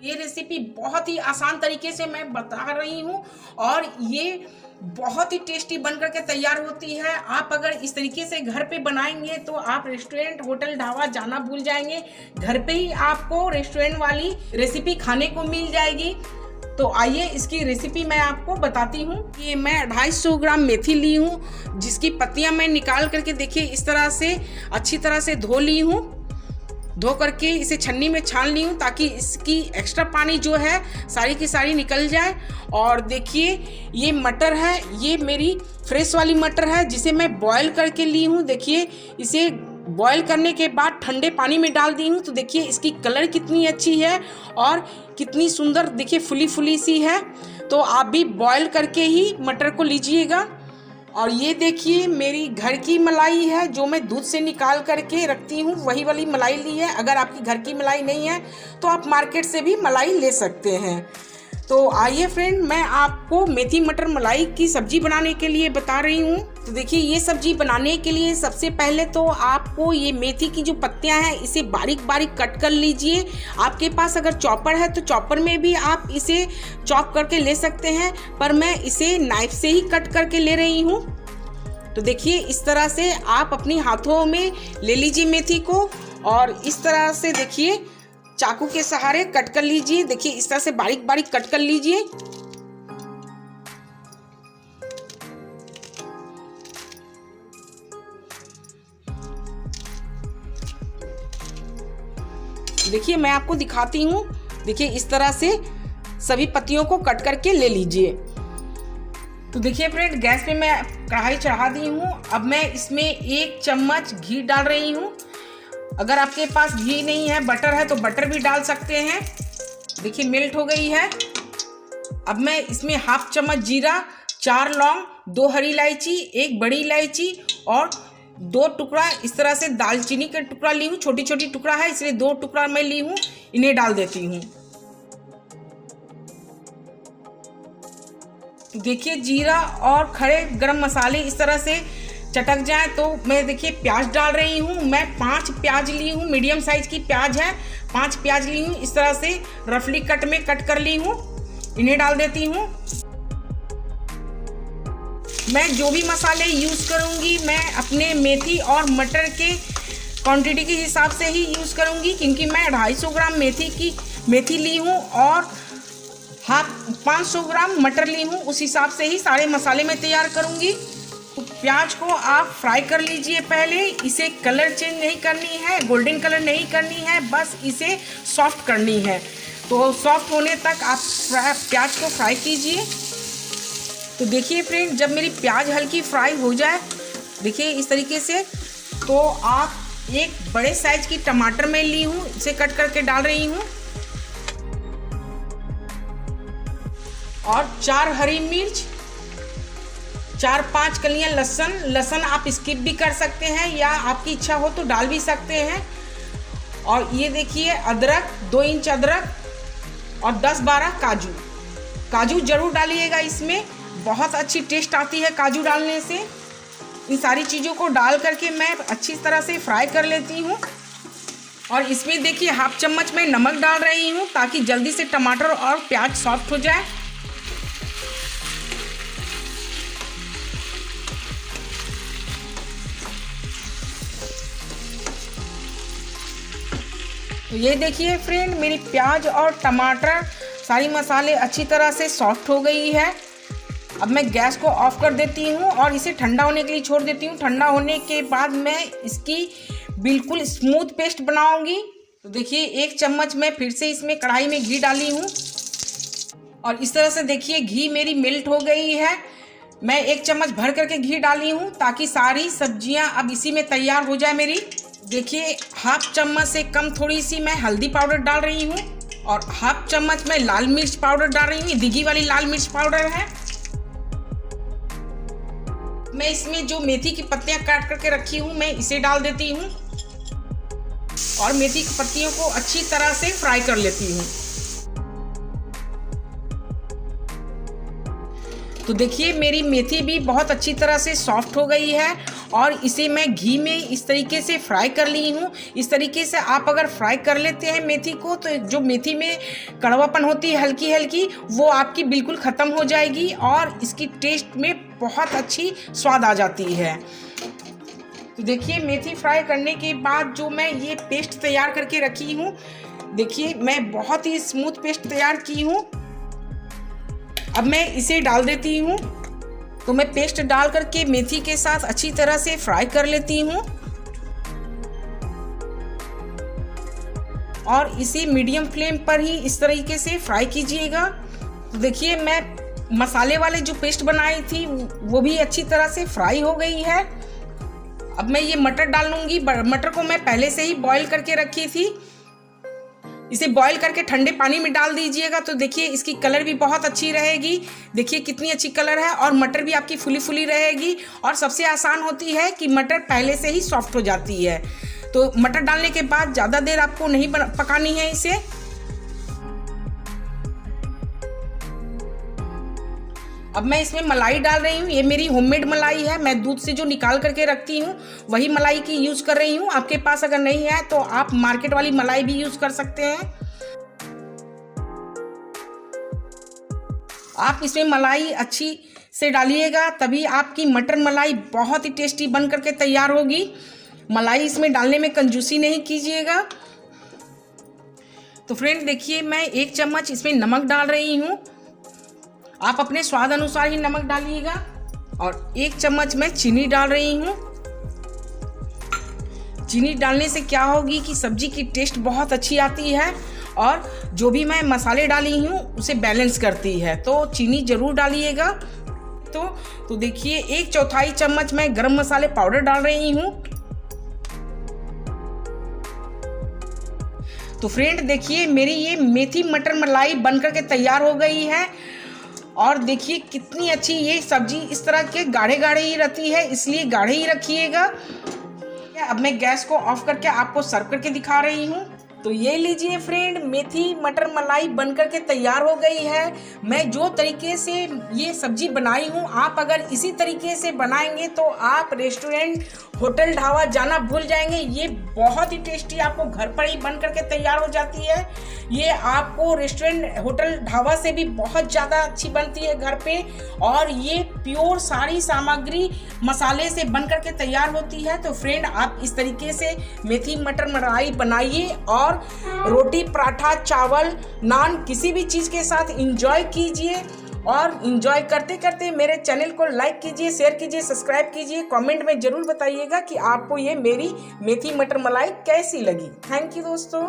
ये रेसिपी बहुत ही आसान तरीके से मैं बता रही हूँ और ये बहुत ही टेस्टी बन करके तैयार होती है। आप अगर इस तरीके से घर पे बनाएंगे तो आप रेस्टोरेंट, होटल, ढाबा जाना भूल जाएंगे। घर पे ही आपको रेस्टोरेंट वाली रेसिपी खाने को मिल जाएगी। तो आइए इसकी रेसिपी मैं आपको बताती हूँ। ये मैं 250 ग्राम मेथी ली हूँ, जिसकी पत्तियाँ मैं निकाल करके देखिए इस तरह से अच्छी तरह से धो ली हूँ। धो करके इसे छन्नी में छान ली हूँ ताकि इसकी एक्स्ट्रा पानी जो है सारी की सारी निकल जाए। और देखिए ये मटर है, ये मेरी फ्रेश वाली मटर है जिसे मैं बॉयल करके ली हूँ। देखिए इसे बॉयल करने के बाद ठंडे पानी में डाल दी हूँ तो देखिए इसकी कलर कितनी अच्छी है और कितनी सुंदर देखिए फुली फुली सी है। तो आप भी बॉयल करके ही मटर को लीजिएगा। और ये देखिए मेरी घर की मलाई है जो मैं दूध से निकाल करके रखती हूँ, वही वाली मलाई ली है। अगर आपकी घर की मलाई नहीं है तो आप मार्केट से भी मलाई ले सकते हैं। तो आइए फ्रेंड, मैं आपको मेथी मटर मलाई की सब्जी बनाने के लिए बता रही हूँ। तो देखिए ये सब्जी बनाने के लिए सबसे पहले तो आपको ये मेथी की जो पत्तियां हैं इसे बारीक बारीक कट कर लीजिए। आपके पास अगर चॉपर है तो चॉपर में भी आप इसे चॉप करके ले सकते हैं, पर मैं इसे नाइफ से ही कट करके ले रही हूँ। तो देखिए इस तरह से आप अपनी हाथों में ले लीजिए मेथी को और इस तरह से देखिए चाकू के सहारे कट कर लीजिए। देखिए इस तरह से बारीक बारीक कट कर लीजिए। देखिए मैं आपको दिखाती हूँ। देखिए इस तरह से सभी पत्तियों को कट करके ले लीजिए। तो देखिए फ्रेंड, गैस पे मैं कढ़ाई चढ़ा दी हूँ। अब मैं इसमें 1 चम्मच घी डाल रही हूँ। अगर आपके पास घी नहीं है, बटर है, तो बटर भी डाल सकते हैं। देखिए मेल्ट हो गई है। अब मैं इसमें 1/2 चम्मच जीरा, 4 लौंग, 2 हरी इलायची, 1 बड़ी इलायची और 2 टुकड़ा इस तरह से दालचीनी का टुकड़ा ली हूँ। छोटी छोटी टुकड़ा है इसलिए 2 टुकड़ा मैं ली हूँ, इन्हें डाल देती हूँ। देखिए जीरा और खड़े गरम मसाले इस तरह से चटक जाए तो मैं देखिए प्याज डाल रही हूँ। मैं 5 प्याज ली हूँ, मीडियम साइज की प्याज है, 5 प्याज ली हूँ। इस तरह से रफली कट में कट कर ली हूँ, इन्हें डाल देती हूँ। मैं जो भी मसाले यूज़ करूँगी मैं अपने मेथी और मटर के क्वांटिटी के हिसाब से ही यूज़ करूँगी, क्योंकि मैं 250 ग्राम मेथी ली हूँ और 500 ग्राम मटर ली हूँ। उस हिसाब से ही सारे मसाले मैं तैयार करूँगी। तो प्याज को आप फ्राई कर लीजिए पहले। इसे कलर चेंज नहीं करनी है, गोल्डन कलर नहीं करनी है, बस इसे सॉफ्ट करनी है। तो सॉफ्ट होने तक आप प्याज को फ्राई कीजिए। तो देखिए फ्रेंड, जब मेरी प्याज हल्की फ्राई हो जाए, देखिए इस तरीके से, तो आप एक बड़े साइज की टमाटर मैं ली हूँ, इसे कट करके डाल रही हूँ और 4 हरी मिर्च, 4-5 कलियां लहसुन आप स्किप भी कर सकते हैं या आपकी इच्छा हो तो डाल भी सकते हैं। और ये देखिए अदरक, 2 इंच अदरक और 10-12 काजू जरूर डालिएगा। इसमें बहुत अच्छी टेस्ट आती है काजू डालने से। इन सारी चीज़ों को डाल करके मैं अच्छी तरह से फ्राई कर लेती हूँ। और इसमें देखिए 1/2 चम्मच मैं नमक डाल रही हूँ ताकि जल्दी से टमाटर और प्याज सॉफ्ट हो जाए। तो ये देखिए फ्रेंड, मेरी प्याज और टमाटर सारी मसाले अच्छी तरह से सॉफ्ट हो गई है। अब मैं गैस को ऑफ कर देती हूँ और इसे ठंडा होने के लिए छोड़ देती हूँ। ठंडा होने के बाद मैं इसकी बिल्कुल स्मूथ पेस्ट बनाऊंगी। तो देखिए 1 चम्मच मैं फिर से इसमें कढ़ाई में घी डाली हूँ और इस तरह से देखिए घी मेरी मेल्ट हो गई है। मैं 1 चम्मच भर करके घी डाली हूँ ताकि सारी सब्जियाँ अब इसी में तैयार हो जाए मेरी। देखिए 1/2 चम्मच से कम थोड़ी सी मैं हल्दी पाउडर डाल रही हूँ और 1/2 चम्मच मैं लाल मिर्च पाउडर डाल रही हूँ। दिगी वाली लाल मिर्च पाउडर है। मैं इसमें जो मेथी की पत्तियां काट करके रखी हूँ मैं इसे डाल देती हूँ और मेथी की पत्तियों को अच्छी तरह से फ्राई कर लेती हूँ। तो देखिए मेरी मेथी भी बहुत अच्छी तरह से सॉफ्ट हो गई है और इसे मैं घी में इस तरीके से फ्राई कर ली हूँ। इस तरीके से आप अगर फ्राई कर लेते हैं मेथी को तो जो मेथी में कड़वापन होती है हल्की हल्की, वो आपकी बिल्कुल ख़त्म हो जाएगी और इसकी टेस्ट में बहुत अच्छी स्वाद आ जाती है। तो देखिए मेथी फ्राई करने के बाद जो मैं ये पेस्ट तैयार करके रखी हूँ, देखिए मैं बहुत ही स्मूथ पेस्ट तैयार की हूँ। अब मैं इसे डाल देती हूँ। तो मैं पेस्ट डाल करके मेथी के साथ अच्छी तरह से फ्राई कर लेती हूँ और इसे मीडियम फ्लेम पर ही इस तरीके से फ्राई कीजिएगा। तो देखिए मैं मसाले वाले जो पेस्ट बनाई थी वो भी अच्छी तरह से फ्राई हो गई है। अब मैं ये मटर डाल लूँगी। मटर को मैं पहले से ही बॉईल करके रखी थी। इसे बॉईल करके ठंडे पानी में डाल दीजिएगा तो देखिए इसकी कलर भी बहुत अच्छी रहेगी। देखिए कितनी अच्छी कलर है और मटर भी आपकी फुली फुली रहेगी और सबसे आसान होती है कि मटर पहले से ही सॉफ्ट हो जाती है। तो मटर डालने के बाद ज़्यादा देर आपको नहीं पकानी है इसे। अब मैं इसमें मलाई डाल रही हूँ। ये मेरी होममेड मलाई है, मैं दूध से जो निकाल करके रखती हूँ वही मलाई की यूज़ कर रही हूँ। आपके पास अगर नहीं है तो आप मार्केट वाली मलाई भी यूज़ कर सकते हैं। आप इसमें मलाई अच्छी से डालिएगा तभी आपकी मटर मलाई बहुत ही टेस्टी बन करके तैयार होगी। मलाई इसमें डालने में कंजूसी नहीं कीजिएगा। तो फ्रेंड देखिए मैं 1 चम्मच इसमें नमक डाल रही हूँ। आप अपने स्वाद अनुसार ही नमक डालिएगा और 1 चम्मच मैं चीनी डाल रही हूँ। चीनी डालने से क्या होगी कि सब्जी की टेस्ट बहुत अच्छी आती है और जो भी मैं मसाले डाली हूँ उसे बैलेंस करती है, तो चीनी ज़रूर डालिएगा। तो देखिए 1/4 चम्मच मैं गरम मसाले पाउडर डाल रही हूँ। तो फ्रेंड देखिए मेरी ये मेथी मटर मलाई बनकर के तैयार हो गई है और देखिए कितनी अच्छी ये सब्जी इस तरह के गाढ़े गाढ़े ही रहती है, इसलिए गाढ़े ही रखिएगा। अब मैं गैस को ऑफ करके आपको सर्व करके दिखा रही हूँ। तो ये लीजिए फ्रेंड, मेथी मटर मलाई बनकर के तैयार हो गई है। मैं जो तरीके से ये सब्जी बनाई हूँ, आप अगर इसी तरीके से बनाएंगे तो आप रेस्टोरेंट होटल ढाबा जाना भूल जाएंगे। ये बहुत ही टेस्टी आपको घर पर ही बन करके तैयार हो जाती है। ये आपको रेस्टोरेंट होटल ढाबा से भी बहुत ज़्यादा अच्छी बनती है घर पे, और ये प्योर सारी सामग्री मसाले से बन करके तैयार होती है। तो फ्रेंड आप इस तरीके से मेथी मटर मलाई बनाइए और रोटी पराठा चावल नान किसी भी चीज़ के साथ एंजॉय कीजिए। और एंजॉय करते करते मेरे चैनल को लाइक कीजिए, शेयर कीजिए, सब्सक्राइब कीजिए। कमेंट में ज़रूर बताइएगा कि आपको ये मेरी मेथी मटर मलाई कैसी लगी। थैंक यू दोस्तों।